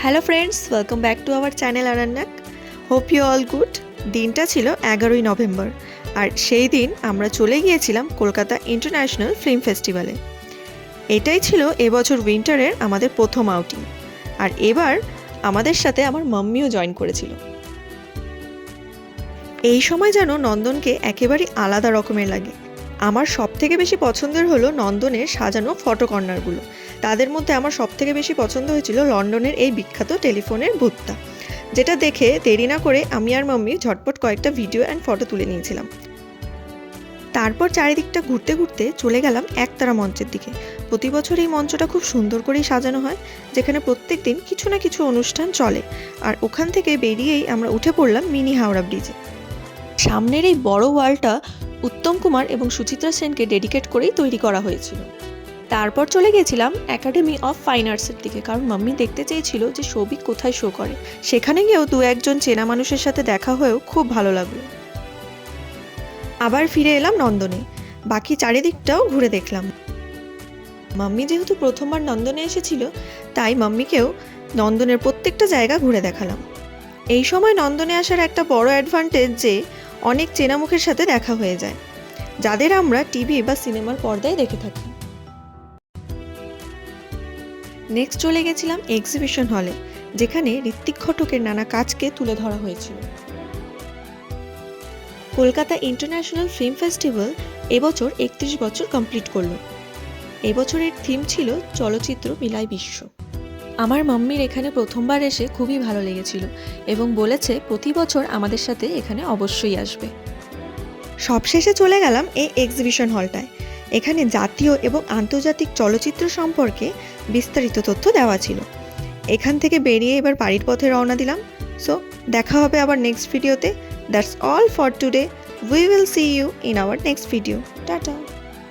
Hello friends, welcome back to our channel Arannak. Hope you all good. দিনটা ছিল 11ই November, আর সেই দিন আমরা চলে গিয়েছিলাম কলকাতা ইন্টারন্যাশনাল ফিল্ম ফেস্টিভ্যালে। এটাই ছিল এবছর উইন্টারের আমাদের প্রথম আউটিং, আর এবার আমাদের সাথে আমার মাম্মিও জয়েন করেছিল। এই সময় যেন নন্দনকে একেবারেই আলাদা রকমের লাগে। আমার সবথেকে বেশি পছন্দের হলো নন্দনের সাজানো ফটো কর্নারগুলো। তাদের মধ্যে আমার সবথেকে বেশি পছন্দ হয়েছিল লন্ডনের এই বিখ্যাত টেলিফোনের বুথটা, যেটা দেখে দেরি না করে আমি আর মাম্মি ঝটপট কয়েকটা ভিডিও অ্যান্ড ফটো তুলে নিয়েছিলাম। তারপর চারিদিকটা ঘুরতে ঘুরতে চলে গেলাম একতারা মঞ্চের দিকে। প্রতি বছর এই মঞ্চটা খুব সুন্দর করেই সাজানো হয়, যেখানে প্রত্যেক দিন কিছু না কিছু অনুষ্ঠান চলে। আর ওখান থেকে বেরিয়েই আমরা উঠে পড়লাম মিনি হাওড়া ব্রিজে। সামনের এই বড় ওয়ালটা উত্তম কুমার এবং সুচিত্রা সেনকে ডেডিকেট করেই তৈরি করা হয়েছিল। তারপর চলে গেছিলাম একাডেমি অফ ফাইন আর্টসের দিকে, কারণ মাম্মি দেখতে চেয়েছিল যে সৌভিক কোথায় শো করে। সেখানে গিয়েও দু একজন চেনা মানুষের সাথে দেখা হয়েও খুব ভালো লাগলো। আবার ফিরে এলাম নন্দনে, বাকি চারিদিকটাও ঘুরে দেখলাম। মাম্মি যেহেতু প্রথমবার নন্দনে এসেছিল, তাই মাম্মিকেও নন্দনের প্রত্যেকটা জায়গা ঘুরে দেখালাম। এই সময় নন্দনে আসার একটা বড় অ্যাডভান্টেজ যে অনেক চেনা মুখের সাথে দেখা হয়ে যায়, যাদের আমরা টিভি বা সিনেমার পর্দায় দেখে থাকি। নেক্সট চলে গেছিলাম এক্সিবিশন হলে, যেখানে ঋত্বিক ঘটকের নানা কাজকে তুলে ধরা হয়েছিল। কলকাতা ইন্টারন্যাশনাল ফিল্ম ফেস্টিভ্যাল এবছর 31 বছর কমপ্লিট করলো। এবছরের থিম ছিল চলচ্চিত্র মিলাই বিশ্ব। আমার মাম্মির এখানে প্রথমবার এসে খুবই ভালো লেগেছিল এবং বলেছে প্রতি বছর আমাদের সাথে এখানে অবশ্যই আসবে। সবশেষে চলে গেলাম এই এক্সিবিশন হলটায়। এখানে জাতীয় এবং আন্তর্জাতিক চলচ্চিত্র সম্পর্কে বিস্তারিত তথ্য দেওয়া ছিল। এখান থেকে বেরিয়ে এবার বাড়ির পথে রওনা দিলাম। সো দেখা হবে আবার নেক্সট ভিডিওতে। That's all for today. We will see you in our next video. Tata.